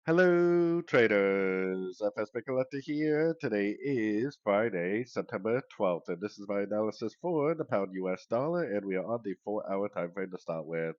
Hello, traders. FX Pip Collector here. Today is Friday, September 12th, and this is my analysis for the pound US dollar, and we are on the 4-hour time frame to start with.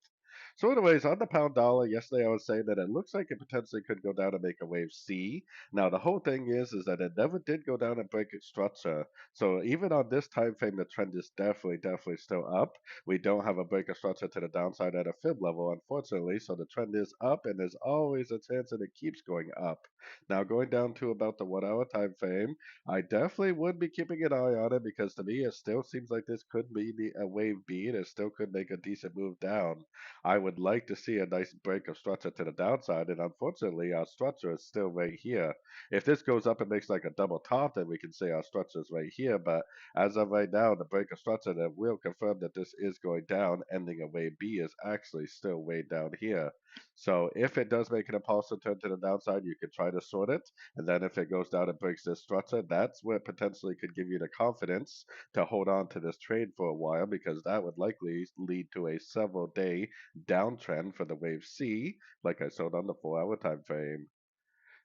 So, anyways, on the pound dollar, yesterday I was saying that it looks like it potentially could go down and make a wave C. Now, the whole thing is that it never did go down and break its structure. So, even on this time frame, the trend is definitely still up. We don't have a break of structure to the downside at a fib level, unfortunately. So the trend is up, and there's always a chance that it keeps going up. Now, going down to about the 1 hour time frame, I definitely would be keeping an eye on it because to me, it still seems like this could be a wave B, and it still could make a decent move down. I would like to see a nice break of structure to the downside, and unfortunately, our structure is still right here. If this goes up and makes like a double top, then we can say our structure is right here. But as of right now, the break of structure that will confirm that this is going down, ending in wave B, is actually still way down here. So if it does make an impulsive turn to the downside, you could try to sort it. And then if it goes down and breaks this structure, that's what potentially could give you the confidence to hold on to this trade for a while, because that would likely lead to a several day downtrend for the wave C, like I showed on the 4 hour time frame.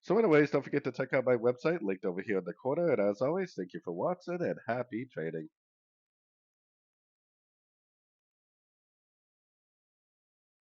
So anyways, don't forget to check out my website linked over here in the corner. And as always, thank you for watching and happy trading.